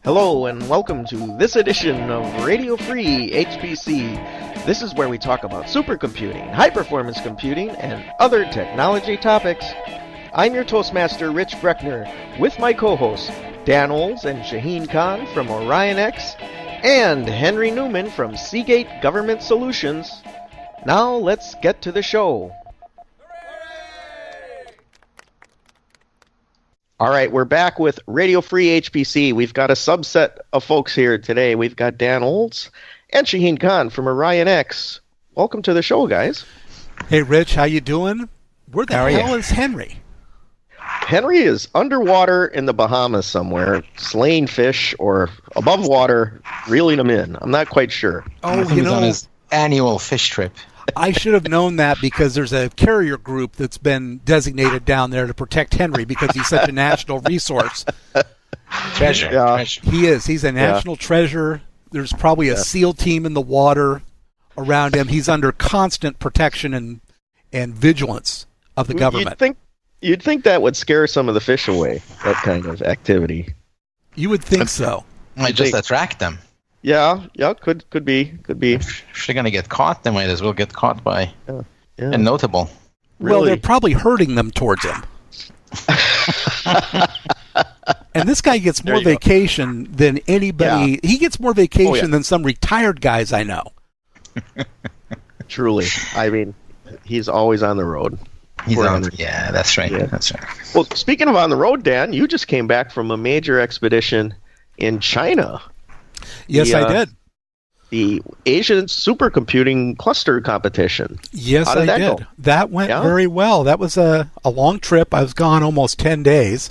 Hello and welcome to this edition of Radio Free HPC. This is where we talk about supercomputing, high-performance computing, and other technology topics. I'm your Toastmaster, Rich Breckner, with my co-hosts, Dan Olds and Shaheen Khan from Orion X, and Henry Newman from Seagate Government Solutions. Now let's get to the show. All right, we're back with Radio Free HPC. We've got a subset of folks here today. We've got Dan Olds and Shaheen Khan from Orion X. Welcome to the show, guys. Hey, Rich, how you doing? Where the hell is Henry? Henry is underwater in the Bahamas somewhere, slaying fish, or above water, reeling them in. I'm not quite sure. Oh, he's on his annual fish trip. I should have known that because there's a carrier group that's been designated down there to protect Henry because he's such a national resource. Treasure. Yeah. Treasure. He is. He's a national treasure. There's probably a SEAL team in the water around him. He's under constant protection and vigilance of the government. You'd think that would scare some of the fish away, that kind of activity. You would think so. Might just attract them. Yeah, could be. If they're going to get caught, they might as well get caught by a notable. Well, Really? they're probably herding them towards him. And this guy gets more vacation than anybody. Yeah. He gets more vacation than some retired guys I know. Truly. I mean, he's always on the road. Yeah, that's right. Yeah. That's right. Well, speaking of on the road, Dan, you just came back from a major expedition in China. Yes, I did. The Asian Supercomputing Cluster Competition. Yes, I did. Go? That went very well. That was a long trip. I was gone almost 10 days,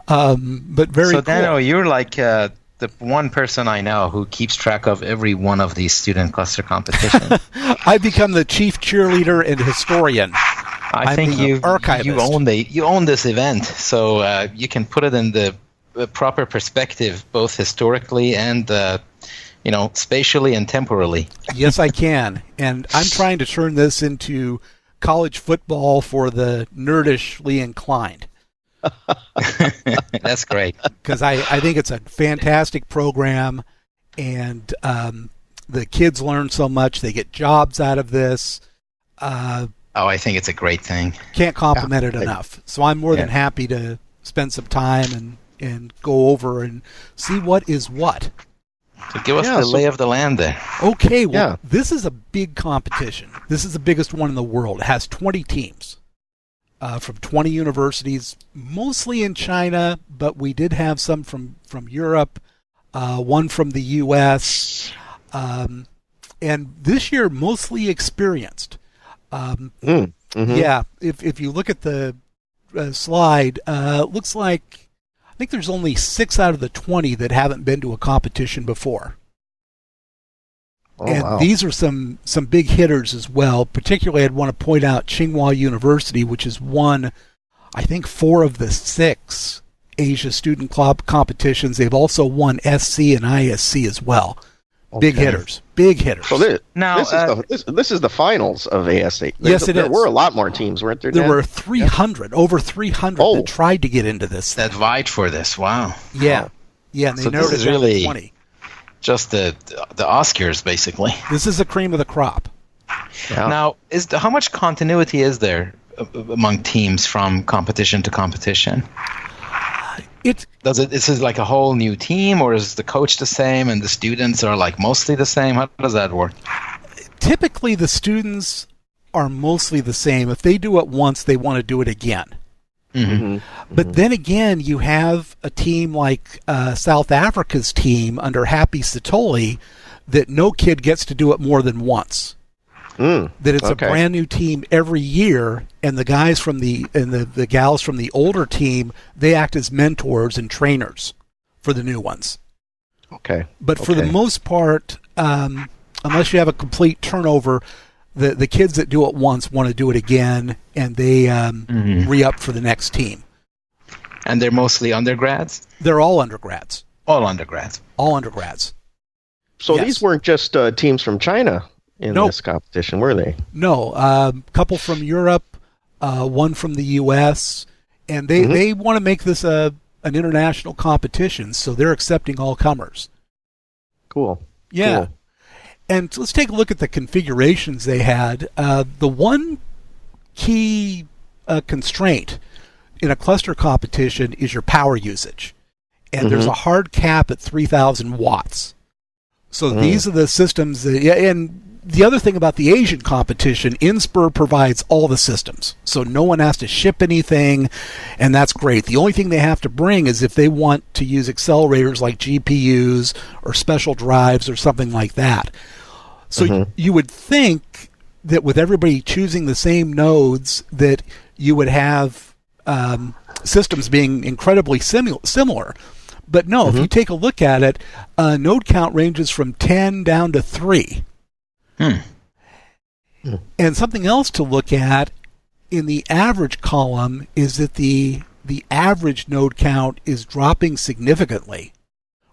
but very cool. So, Dano, you're like the one person I know who keeps track of every one of these student cluster competitions. I've become the chief cheerleader and historian. I think you own this event, so you can put it in the proper perspective, both historically and spatially and temporally. Yes, I can, and I'm trying to turn this into college football for the nerdishly inclined. That's great, because I think it's a fantastic program, and the kids learn so much. They get jobs out of this. I think it's a great thing. Can't compliment it enough. So I'm more than happy to spend some time and go over and see what is what. So give us the lay of the land there. Okay, well, this is a big competition. This is the biggest one in the world. It has 20 teams from 20 universities, mostly in China, but we did have some from Europe, one from the U.S., and this year mostly experienced. Yeah, if you look at the slide, it looks like I think there's only 6 out of the 20 that haven't been to a competition before. These are some big hitters as well. Particularly, I'd want to point out Tsinghua University, which has won, I think, 4 of the 6 Asia Student Club competitions. They've also won SC and ISC as well. Okay. Big hitters. So this is the finals of ASC. Yes, it is. There were a lot more teams, weren't there? There were 300, over 300 that tried to get into this. That vied for this. Wow. Yeah, and they narrowed it down to 20. Just the Oscars, basically. This is the cream of the crop. Yeah. Now, how much continuity is there among teams from competition to competition? Is it like a whole new team, or is the coach the same and the students are like mostly the same? How does that work? Typically, the students are mostly the same. If they do it once, they want to do it again. Mm-hmm. But then again, you have a team like South Africa's team under Happy Sitole that no kid gets to do it more than once. That it's a brand new team every year, and the guys from the gals from the older team, they act as mentors and trainers for the new ones. Okay. But for the most part, unless you have a complete turnover, the kids that do it once want to do it again, and they re-up for the next team. And they're mostly undergrads? They're all undergrads. All undergrads. All undergrads. So these weren't just teams from China in this competition, were they? No, a couple from Europe, one from the U.S., and they want to make this a an international competition, so they're accepting all comers. Cool. Yeah. Cool. And let's take a look at the configurations they had. The one key constraint in a cluster competition is your power usage. And there's a hard cap at 3,000 watts. So these are the systems that, and the other thing about the Asian competition, Inspur provides all the systems. So no one has to ship anything, and that's great. The only thing they have to bring is if they want to use accelerators like GPUs or special drives or something like that. So you would think that with everybody choosing the same nodes that you would have systems being incredibly similar. But no, if you take a look at it, node count ranges from 10 down to 3. And something else to look at in the average column is that the average node count is dropping significantly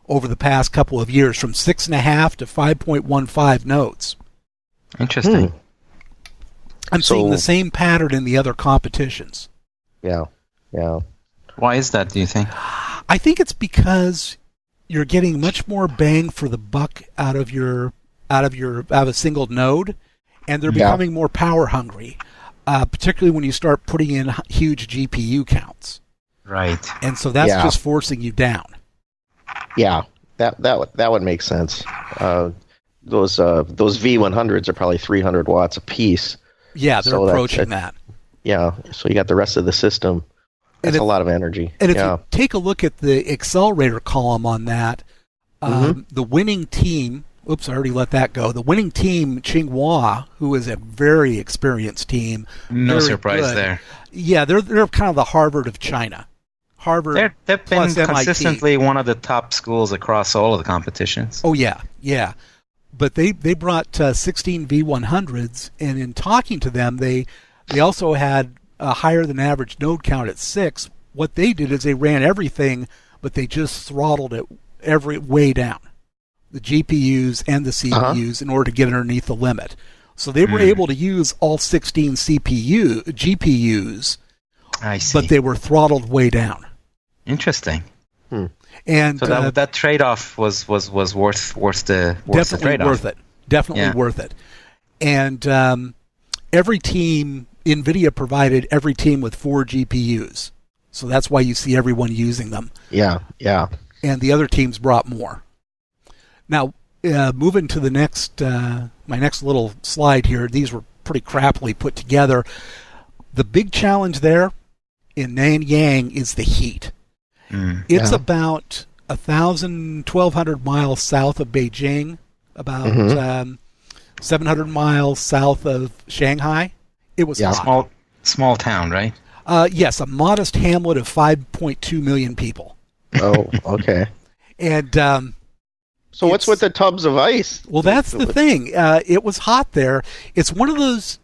over the past couple of years, from 6.5 to 5.15 nodes. Interesting. I'm seeing the same pattern in the other competitions. Yeah. Why is that, do you think? I think it's because you're getting much more bang for the buck out of a single node, and they're becoming more power hungry, particularly when you start putting in huge GPU counts. Right. And so that's just forcing you down. Yeah, that would make sense. Those V100s are probably 300 watts a piece. Yeah, they're approaching that. Yeah, so you got the rest of the system. That's a lot of energy. And if you take a look at the accelerator column on that, the winning team, oops, I already let that go. The winning team, Tsinghua, who is a very experienced team. No surprise there. Yeah, they're kind of the Harvard of China. Harvard they've been consistently one of the top schools across all of the competitions. Oh, yeah. But they brought 16 V100s, and in talking to them, they also had a higher than average node count at 6. What they did is they ran everything, but they just throttled it way down, the GPUs and the CPUs, in order to get underneath the limit. So they were able to use all 16 GPUs, I see. but they were throttled way down. Interesting. And so that trade-off was worth the trade-off. Definitely worth it. And every team, NVIDIA provided every team with 4 GPUs. So that's why you see everyone using them. Yeah. And the other teams brought more. Now, moving to the next, my next little slide here, these were pretty crappily put together. The big challenge there in Nanchang is the heat. It's about 1,200 miles south of Beijing, about 700 miles south of Shanghai. It was hot. Small town, right? Yes, a modest hamlet of 5.2 million people. Oh, okay. And so what's with the tubs of ice? Well, that's the thing. It was hot there. It's one of those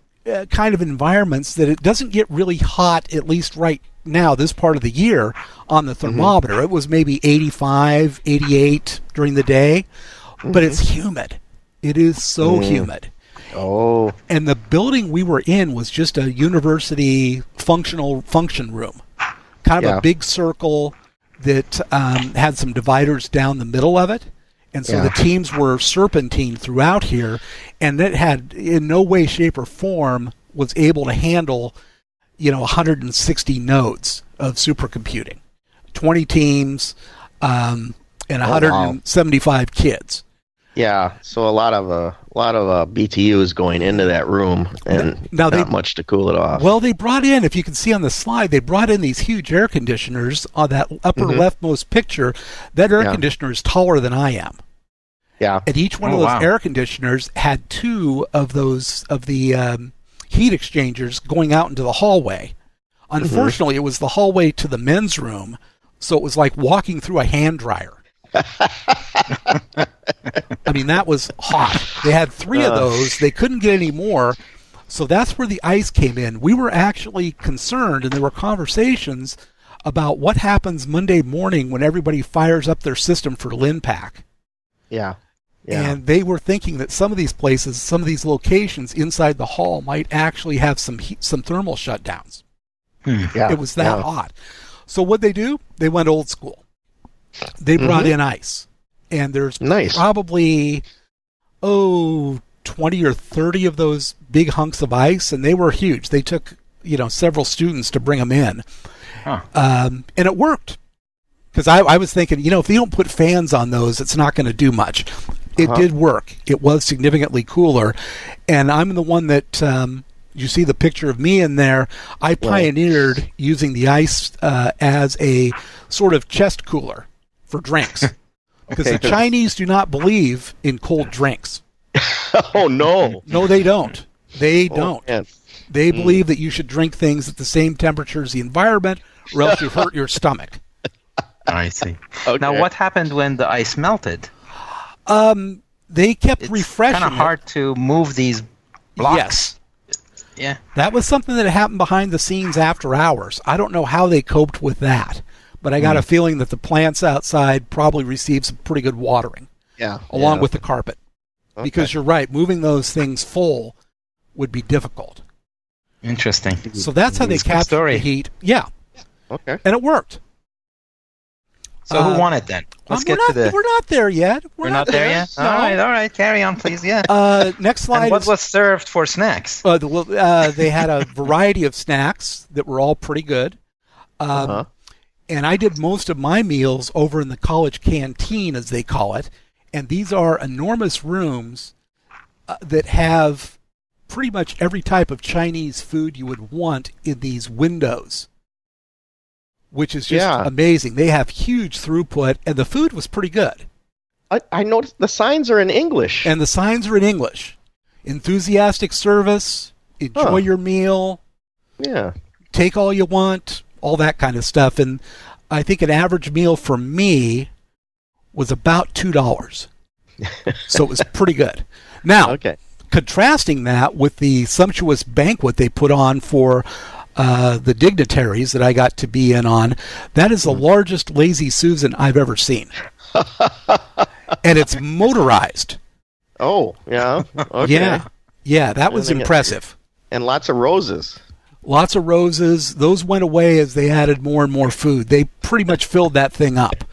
kind of environments that it doesn't get really hot, at least right now, this part of the year, on the thermometer. It was maybe 85, 88 during the day, but it's humid. It is so humid. Oh. And the building we were in was just a university function room, kind of a big circle that had some dividers down the middle of it. And so the teams were serpentine throughout here, and it had in no way, shape, or form was able to handle, 160 nodes of supercomputing, 20 teams, and 175 kids. Yeah, so a lot of BTUs going into that room, and not much to cool it off. Well, they brought in, if you can see on the slide, they brought in these huge air conditioners on that upper leftmost picture. That air conditioner is taller than I am. Yeah, and each one of those air conditioners had 2 of the heat exchangers going out into the hallway. Unfortunately, it was the hallway to the men's room, so it was like walking through a hand dryer. I mean, that was hot. They had 3 of those. They couldn't get any more. So that's where the ice came in. We were actually concerned, and there were conversations about what happens Monday morning when everybody fires up their system for LINPACK. Yeah. And they were thinking that some of these places, some of these locations inside the hall might actually have some thermal shutdowns. It was that hot. So what they do? They went old school. They brought in ice. And there's probably, 20 or 30 of those big hunks of ice, and they were huge. They took, several students to bring them in. Huh. And it worked. Because I was thinking, if they don't put fans on those, it's not going to do much. It did work. It was significantly cooler. And I'm the one that, you see the picture of me in there. I pioneered using the ice as a sort of chest cooler for drinks. Because the Chinese do not believe in cold drinks. Oh, no. No, they don't. They don't. Man. They believe that you should drink things at the same temperature as the environment, or else you hurt your stomach. I see. Okay. Now, what happened when the ice melted? They kept refreshing. It's kind of hard to move these blocks. Yes. Yeah. That was something that happened behind the scenes after hours. I don't know how they coped with that, but I got a feeling that the plants outside probably received some pretty good watering. Yeah. Along with the carpet. Okay. Because you're right, moving those things full would be difficult. Interesting. So that's how they captured the heat. Yeah. Okay. And it worked. So who won it then? We're not there yet. We're not there yet? No. All right. Carry on, please. Yeah. Next slide. And what was served for snacks? They had a variety of snacks that were all pretty good. And I did most of my meals over in the college canteen, as they call it. And these are enormous rooms that have pretty much every type of Chinese food you would want in these windows, which is just amazing. They have huge throughput, and the food was pretty good. I noticed the signs are in English. And the signs are in English. Enthusiastic service, enjoy your meal, take all you want, all that kind of stuff. And I think an average meal for me was about $2. So it was pretty good. Now, contrasting that with the sumptuous banquet they put on for the dignitaries that I got to be in on, that is the largest Lazy Susan I've ever seen. And it's motorized. Oh, yeah. Okay. Yeah, that was impressive. And lots of roses. Lots of roses. Those went away as they added more and more food. They pretty much filled that thing up.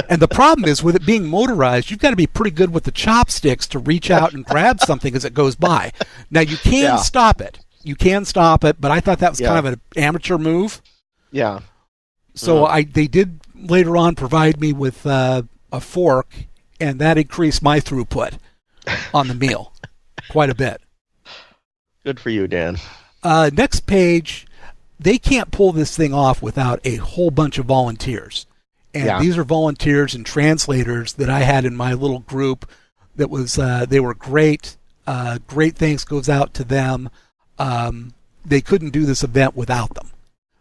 And the problem is, with it being motorized, you've got to be pretty good with the chopsticks to reach out and grab something as it goes by. Now, you can stop it. You can stop it, but I thought that was kind of an amateur move. Yeah. So they did later on provide me with a fork, and that increased my throughput on the meal quite a bit. Good for you, Dan. Next page, they can't pull this thing off without a whole bunch of volunteers. And these are volunteers and translators that I had in my little group that was, they were great. Great thanks goes out to them. They couldn't do this event without them.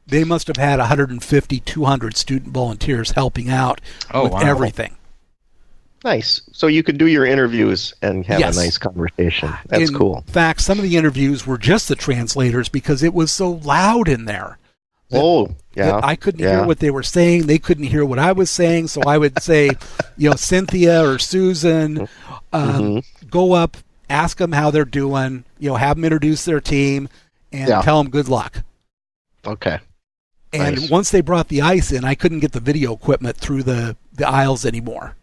They must have had 150, 200 student volunteers helping out with everything. Nice. So you could do your interviews and have a nice conversation. That's cool. In fact, some of the interviews were just the translators because it was so loud in there. I couldn't hear what they were saying. They couldn't hear what I was saying. So I would say, Cynthia or Susan, go up, ask them how they're doing, have them introduce their team, and tell them good luck. Okay. And once they brought the ice in, I couldn't get the video equipment through the aisles anymore.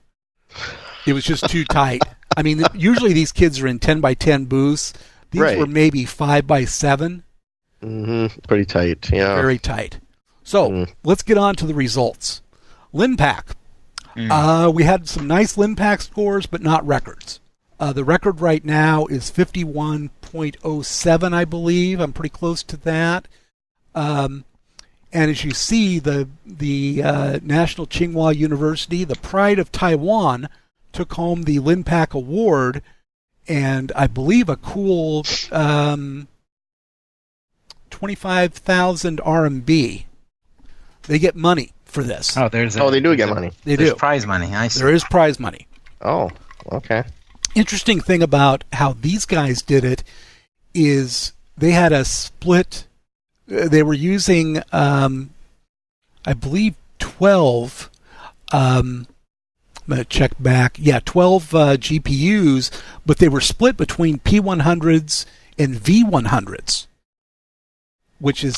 It was just too tight. I mean, usually these kids are in 10 by 10 booths. These were maybe 5 by 7. Pretty tight, yeah. Very tight. So let's get on to the results. LINPACK. We had some nice LINPACK scores, but not records. The record right now is 51.07, I believe. I'm pretty close to that. And as you see, the National Tsinghua University, the pride of Taiwan, took home the LINPACK award, and I believe a cool 25,000 RMB. They get money for this. They do get money. There's prize money. I see. There is prize money. Oh, okay. Interesting thing about how these guys did it is they had a split. They were using, I believe, 12. I'm going to check back. 12 GPUs, but they were split between P100s and V100s, which is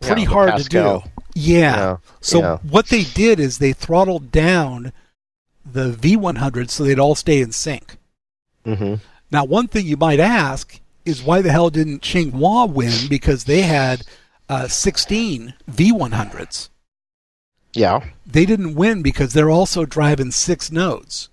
pretty hard to do. Yeah. So what they did is they throttled down the V100 so they'd all stay in sync. Mm-hmm. Now, one thing you might ask is why the hell didn't Tsinghua win? Because they had 16 V100s. Yeah. They didn't win because they're also driving 6 nodes.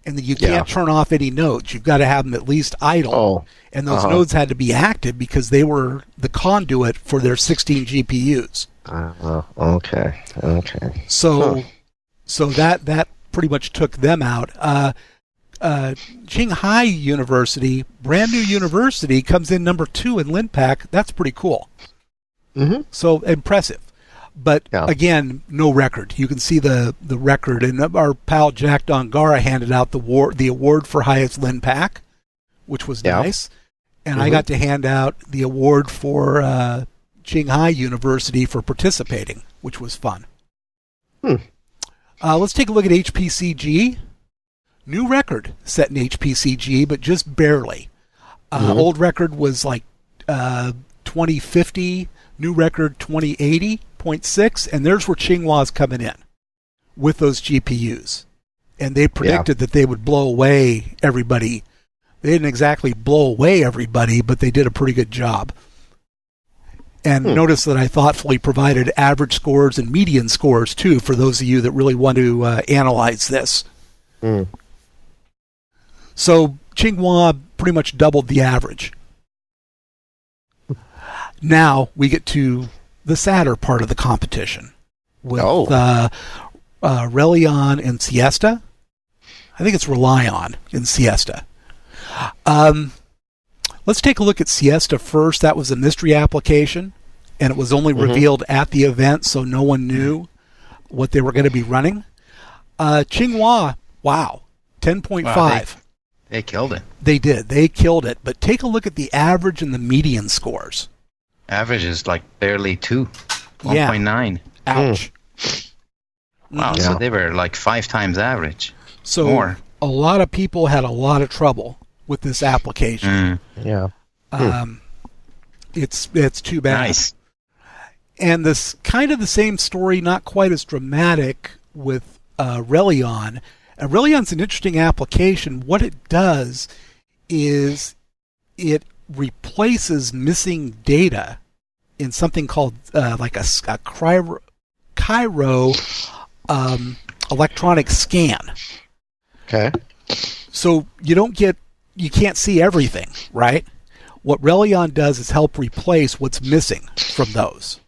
And you can't turn off any nodes. You've got to have them at least idle. Oh. And those nodes had to be active because they were the conduit for their 16 GPUs. Okay. So that pretty much took them out. Tsinghua University, brand new university, comes in number 2 in LINPACK. That's pretty cool. Mm-hmm. So impressive. But again, no record. You can see the record. And our pal Jack Dongara handed out the award for highest LINPACK, which was nice. And I got to hand out the award for Tsinghua University for participating, which was fun. Let's take a look at HPCG. New record set in HPCG, but just barely. Old record was like 2050, new record 2080.6, and there's where Tsinghua's coming in with those GPUs. And they predicted that they would blow away everybody. They didn't exactly blow away everybody, but they did a pretty good job. And notice that I thoughtfully provided average scores and median scores, too, for those of you that really want to analyze this. So Tsinghua pretty much doubled the average. Now we get to the sadder part of the competition with RELION and Siesta. I think it's RELION and Siesta. Let's take a look at Siesta first. That was a mystery application, and it was only revealed at the event, so no one knew what they were going to be running. Tsinghua, 10.5. Wow, they killed it. They did. They killed it. But take a look at the average and the median scores. Average is like barely 2. 1.9. Ouch. Wow, so they were like 5 times average. So more. A lot of people had a lot of trouble with this application. It's too bad. Nice. And this kind of the same story, not quite as dramatic with RELION. RELION's an interesting application. What it does is it replaces missing data in something called like a cryo-electronic scan. Okay. So you can't see everything, right? What RELION does is help replace what's missing from those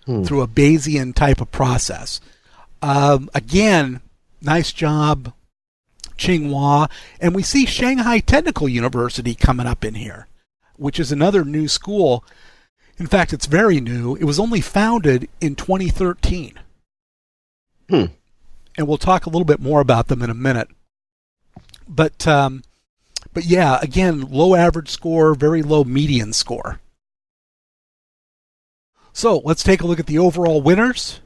through a Bayesian type of process. Again, nice job, Tsinghua. And we see Shanghai Technical University coming up in here, which is another new school. In fact, it's very new. It was only founded in 2013. And we'll talk a little bit more about them in a minute. But yeah, again, low average score, very low median score. So let's take a look at the overall winners.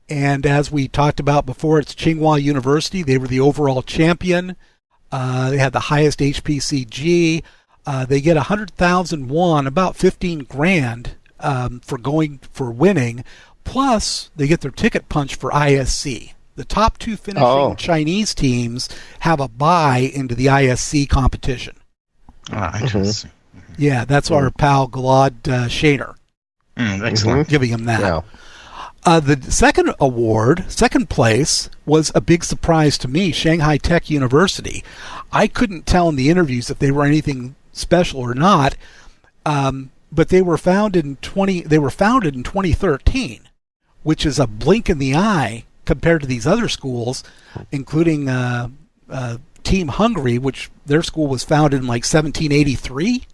And as we talked about before, it's Tsinghua University. They were the overall champion. They had the highest HPCG. They get 100,000 won, about 15 grand for winning. Plus, they get their ticket punch for ISC. The top 2 finishing Chinese teams have a bye into the ISC competition. Interesting. Yeah, that's our pal Gilad Shaner. Excellent. Giving him that. Yeah. The second award, second place, was a big surprise to me, Shanghai Tech University. I couldn't tell in the interviews if they were anything special or not, but they were founded in 2013, which is a blink in the eye compared to these other schools, including Team Hungary, which their school was founded in like 1783,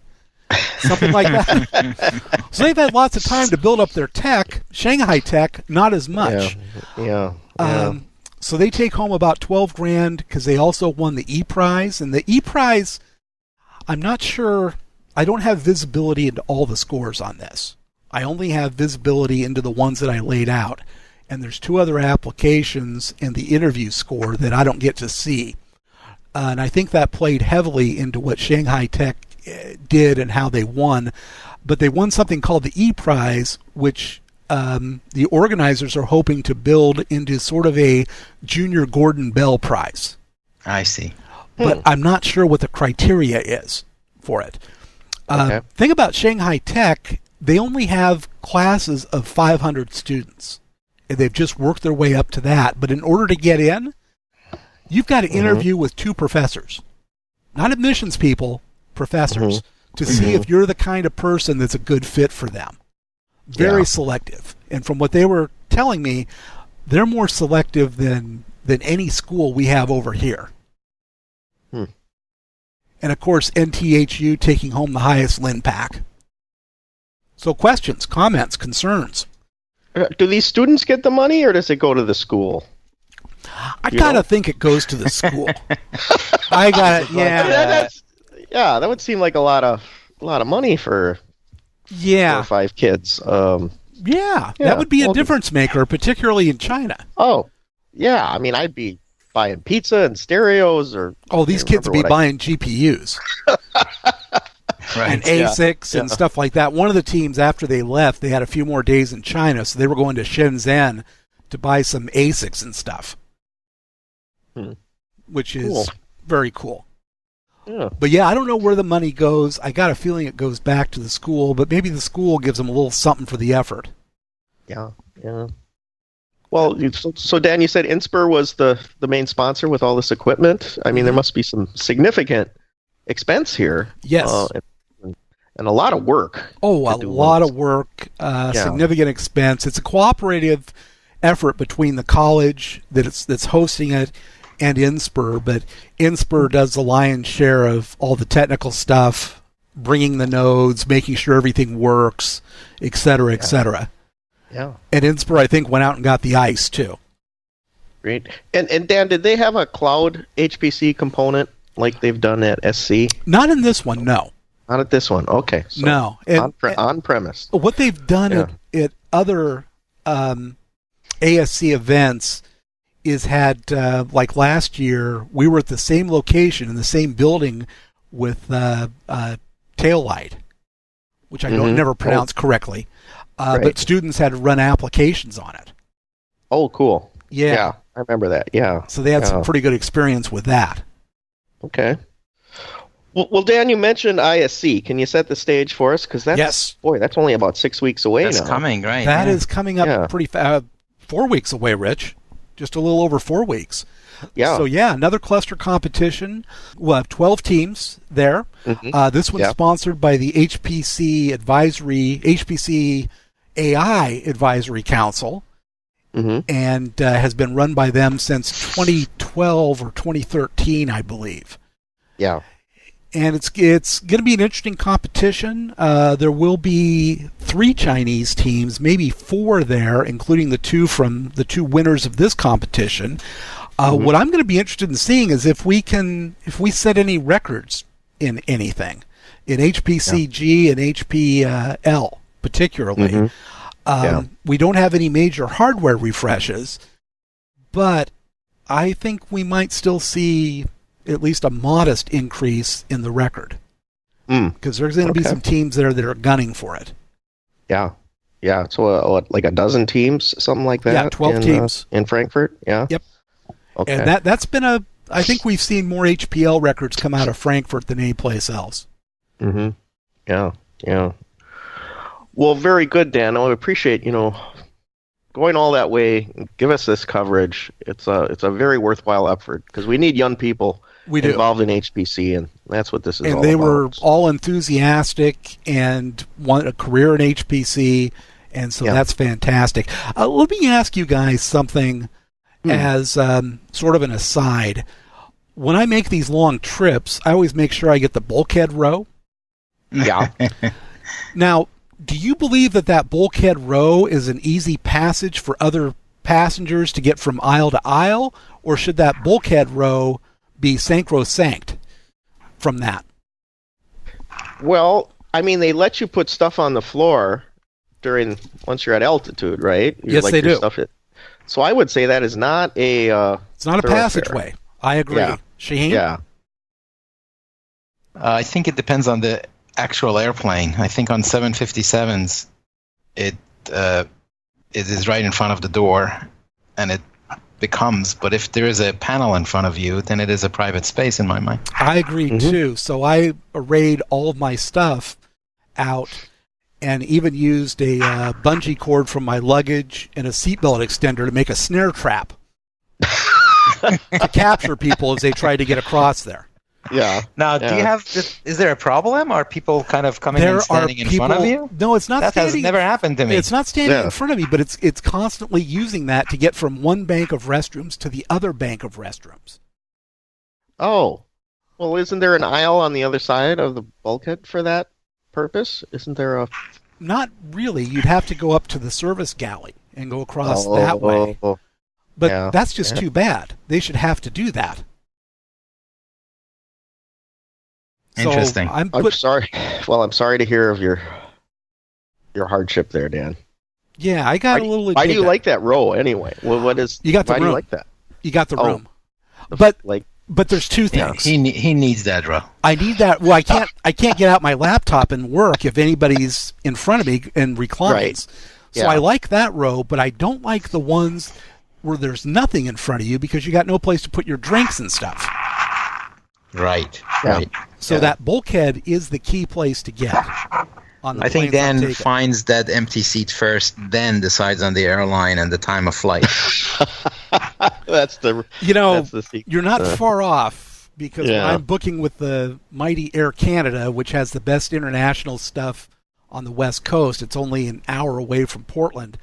something like that. So they've had lots of time to build up their tech. Shanghai Tech, not as much. Yeah. So they take home about 12 grand because they also won the E-Prize. And the E-Prize, I'm not sure, I don't have visibility into all the scores on this. I only have visibility into the ones that I laid out. And there's 2 other applications in the interview score that I don't get to see. And I think that played heavily into what Shanghai Tech did and how they won. But they won something called the E-Prize, which the organizers are hoping to build into sort of a Junior Gordon Bell Prize. I see. But I'm not sure what the criteria is for it. Thing about Shanghai Tech, they only have classes of 500 students. And they've just worked their way up to that. But in order to get in, you've got to interview with 2 professors. Not admissions people, professors, to see if you're the kind of person that's a good fit for them. Very selective. And from what they were telling me, they're more selective than any school we have over here. And of course, NTHU taking home the highest LINPACK. So questions, comments, concerns? Do these students get the money, or does it go to the school? I kind of think it goes to the school. I got it. Yeah. That would seem like a lot of money for 4 or 5 kids. That would be a difference maker, particularly in China. Oh, yeah. I mean, I'd be buying pizza and stereos, or these kids would be buying GPUs. And ASICs and stuff like that. One of the teams, after they left, they had a few more days in China, so they were going to Shenzhen to buy some ASICs and stuff, which is very cool. Yeah. But yeah, I don't know where the money goes. I got a feeling it goes back to the school, but maybe the school gives them a little something for the effort. Yeah. Well, so Dan, you said Inspur was the main sponsor with all this equipment. I mean, there must be some significant expense here. Yes. And a lot of work. Oh, a lot of work, significant expense. It's a cooperative effort between the college that's hosting it and Inspur, but Inspur does the lion's share of all the technical stuff, bringing the nodes, making sure everything works, et cetera, et cetera. Yeah. And Inspur, I think, went out and got the ice, too. Great. And Dan, did they have a cloud HPC component like they've done at SC? Not in this one, no. Not at this one. Okay. So no. On-premise. What they've done at other ASC events is had, like last year, we were at the same location in the same building with Taillight, which I never pronounced correctly. But students had to run applications on it. Oh, cool. Yeah. I remember that. Yeah. So they had some pretty good experience with that. Okay. Well, Dan, you mentioned ISC. Can you set the stage for us? Because that's only about 6 weeks away now. That's coming, right? That is coming up pretty fast. 4 weeks away, Rich. Just a little over 4 weeks. Yeah. So, another cluster competition. We'll have 12 teams there. This one's sponsored by the HPC AI Advisory Council, and has been run by them since 2012 or 2013, I believe. Yeah. And it's going to be an interesting competition. There will be 3 Chinese teams, maybe 4 there, including the 2 from the 2 winners of this competition. What I'm going to be interested in seeing is if we set any records in anything, in HPCG and HPL particularly. We don't have any major hardware refreshes, but I think we might still see at least a modest increase in the record, because there's going to be some teams there that are gunning for it. Yeah. So like a dozen teams, something like that. Yeah, 12 teams in Frankfurt. Yeah. Yep. Okay. And that's been I think we've seen more HPL records come out of Frankfurt than any place else. Yeah. Well, very good, Dan. I appreciate going all that way. Give us this coverage. It's a very worthwhile effort because we need young people involved in HPC, and that's what this is all about. And they were all enthusiastic and want a career in HPC, and so that's fantastic. Let me ask you guys something as sort of an aside. When I make these long trips, I always make sure I get the bulkhead row. Yeah. Now, do you believe that bulkhead row is an easy passage for other passengers to get from aisle to aisle, or should that bulkhead row be sacrosanct from that? Well, I mean, they let you put stuff on the floor once you're at altitude, right? Yes, they do. So I would say that is not a it's not a passageway. I agree. Yeah. Shaheen? Yeah. I think it depends on the actual airplane. I think on 757s, it is right in front of the door, and it becomes. But if there is a panel in front of you, then it is a private space in my mind. I agree too. So I arrayed all of my stuff out, and even used a bungee cord from my luggage and a seatbelt extender to make a snare trap to capture people as they try to get across there. Yeah. Now, do you have? Is there a problem? Are people kind of coming and standing in front of you? No, it's not. That has never happened to me. It's not standing in front of me, but it's constantly using that to get from one bank of restrooms to the other bank of restrooms. Oh, well, isn't there an aisle on the other side of the bulkhead for that purpose? Isn't there a? Not really. You'd have to go up to the service galley and go across that way. But that's just too bad. They should have to do that. Interesting. So I'm sorry. Well, I'm sorry to hear of your hardship there, Dan. Yeah, I got a little. Why do you like that row anyway? Well, what is? You got the room. Why do you like that? You got the room. But there's two things. He needs that row. I need that. Well, I can't get out my laptop and work if anybody's in front of me and reclines. Right. So I like that row, but I don't like the ones where there's nothing in front of you because you got no place to put your drinks and stuff. Right. So that bulkhead is the key place to get. I think Dan finds that empty seat first, then decides on the airline and the time of flight. That's the secret. You're not far off because when I'm booking with the mighty Air Canada, which has the best international stuff on the West Coast, it's only an hour away from Portland.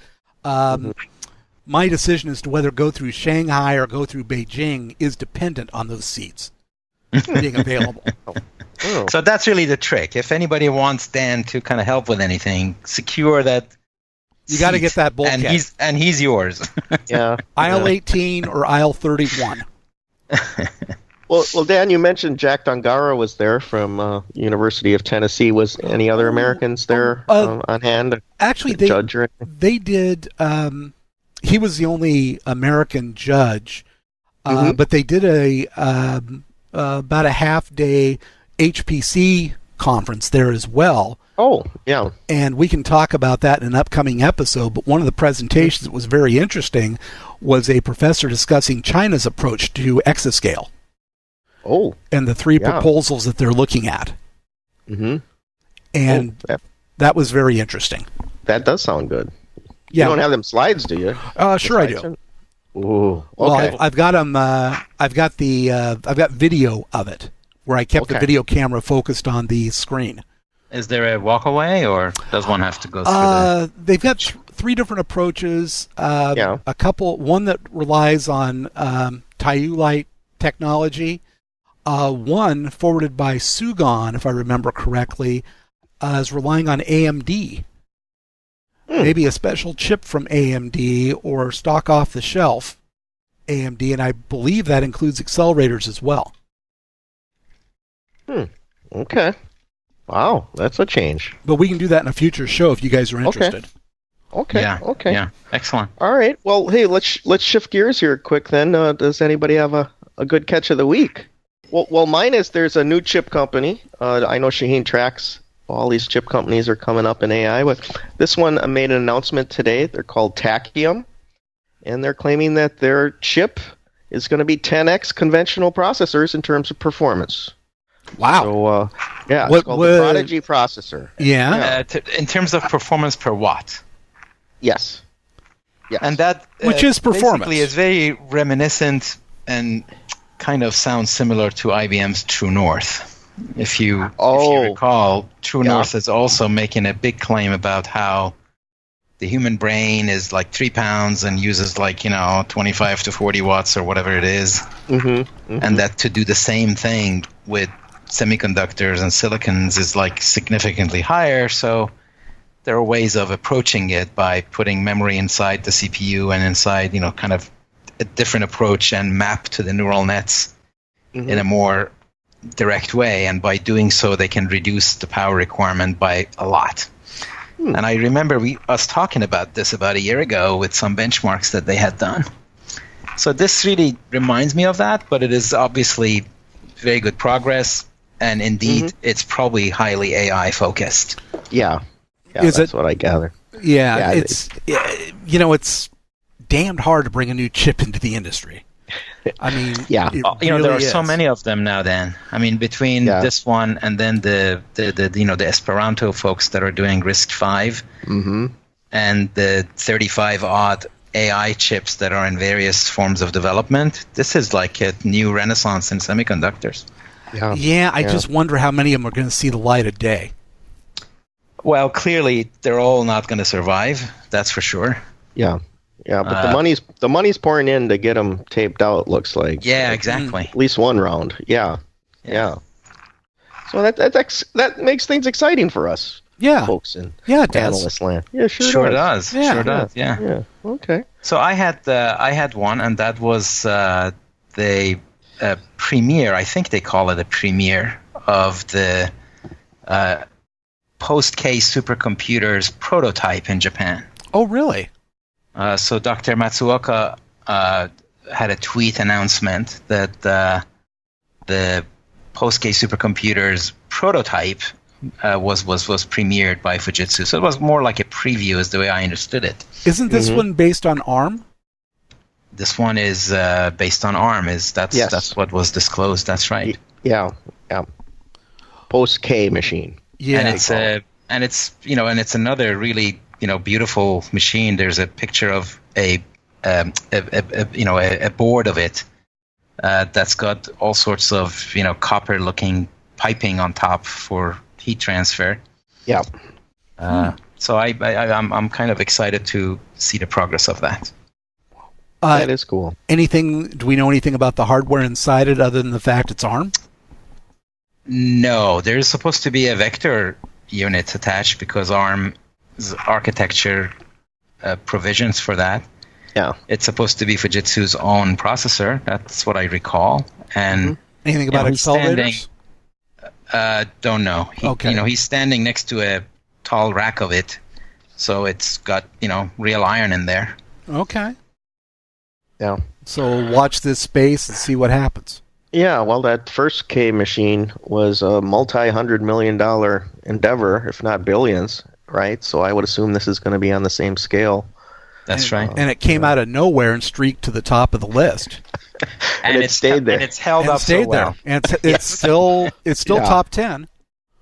My decision as to whether go through Shanghai or go through Beijing is dependent on those seats being available. So that's really the trick. If anybody wants Dan to kind of help with anything, secure that. You got to get that bulkhead, and he's yours. Aisle 18 or aisle 31. Well, Dan, you mentioned Jack Dongara was there from University of Tennessee. Was any other Americans there on hand? Actually, they did. He was the only American judge, but they did about a half-day HPC conference there as well. Oh, yeah. And we can talk about that in an upcoming episode, but one of the presentations that was very interesting was a professor discussing China's approach to exascale. Oh. And the three proposals that they're looking at. Mm-hmm. And that was very interesting. That does sound good. Yeah. You don't have them slides, do you? Sure I do. Ooh, okay. Well, I've got them. I've got video of it where I kept the video camera focused on the screen. Is there a walkaway, or does one have to go through They've got three different approaches. A couple. One that relies on Taiyu technology. One forwarded by Sugon, if I remember correctly, is relying on AMD. Maybe a special chip from AMD or stock off the shelf AMD, and I believe that includes accelerators as well. Okay. Wow, that's a change. But we can do that in a future show if you guys are interested. Okay. Yeah. Excellent. All right. Well, hey, let's shift gears here quick then. Does anybody have a good catch of the week? Well, mine is there's a new chip company. I know Shaheen tracks all these chip companies are coming up in AI, but this one made an announcement today. They're called Tachyon, and they're claiming that their chip is going to be 10x conventional processors in terms of performance. Wow. So, it's called the Prodigy processor. Yeah. In terms of performance per watt. Yes. And that which is performance. Basically is very reminiscent and kind of sounds similar to IBM's True North. If you recall, True North is also making a big claim about how the human brain is like 3 pounds and uses 25 to 40 watts or whatever it is. And that to do the same thing with semiconductors and silicons is significantly higher. So there are ways of approaching it by putting memory inside the CPU and inside, kind of a different approach and map to the neural nets in a more direct way, and by doing so they can reduce the power requirement by a lot. And I remember us talking about this about a year ago with some benchmarks that they had done. So this really reminds me of that, but it is obviously very good progress, and indeed it's probably highly AI focused. That's what I gather. Yeah, it's damned hard to bring a new chip into the industry. I mean, really there are so many of them now. Then, I mean, between this one and then the Esperanto folks that are doing RISC-V, and the 35 odd AI chips that are in various forms of development, this is like a new renaissance in semiconductors. I just wonder how many of them are going to see the light of day. Well, clearly they're all not going to survive. That's for sure. Yeah, but the money's pouring in to get them taped out. Looks like. Yeah, exactly. At least one round. Yeah. So that makes things exciting for us. Folks in analyst land. Yeah, sure does. Yeah. Sure does. Yeah. Okay. So I had one, and that was the premiere. I think they call it a premiere of the post-K supercomputers prototype in Japan. Oh, really? So Dr. Matsuoka had a tweet announcement that the post-K supercomputers prototype was premiered by Fujitsu. So it was more like a preview, is the way I understood it. Isn't this one based on ARM? This one is based on ARM. That's what was disclosed. That's right. Yeah. Post-K machine. Yeah, and it's another really beautiful machine. There's a picture of a board of it that's got all sorts of copper-looking piping on top for heat transfer. Yeah. So I'm kind of excited to see the progress of that. That is cool. Do we know anything about the hardware inside it other than the fact it's ARM? No, there's supposed to be a vector unit attached because ARM's architecture provisions for that. Yeah. It's supposed to be Fujitsu's own processor. That's what I recall. And anything about accelerators? Don't know. Okay. He's standing next to a tall rack of it, so it's got real iron in there. Okay. Yeah. So watch this space and see what happens. Yeah, well, that first K machine was a multi-$100 million endeavor, if not billions, right? So I would assume this is going to be on the same scale. That's right. And it came out of nowhere and streaked to the top of the list. and it stayed there. And it's held up so well. And it's still top 10.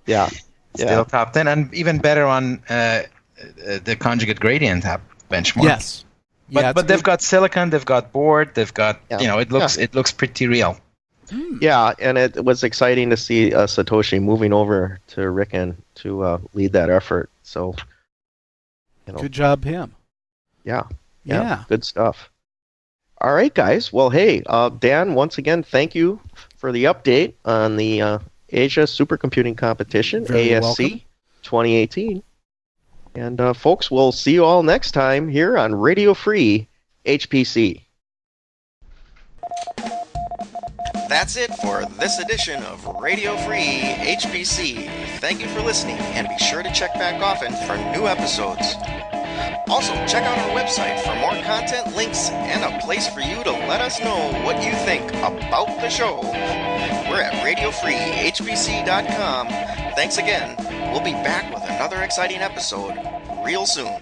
Yeah. Still top 10, and even better on the conjugate gradient benchmark. Yes. But they've got silicon, they've got board, they've got it looks pretty real. Yeah, and it was exciting to see Satoshi moving over to Riken to lead that effort. So, good job, him. Yeah, good stuff. All right, guys. Well, hey, Dan, once again, thank you for the update on the Asia Supercomputing Competition, Very ASC welcome. 2018. And folks, we'll see you all next time here on Radio Free HPC. That's it for this edition of Radio Free HPC. Thank you for listening, and be sure to check back often for new episodes. Also, check out our website for more content, links, and a place for you to let us know what you think about the show. We're at radiofreehpc.com. Thanks again. We'll be back with another exciting episode real soon.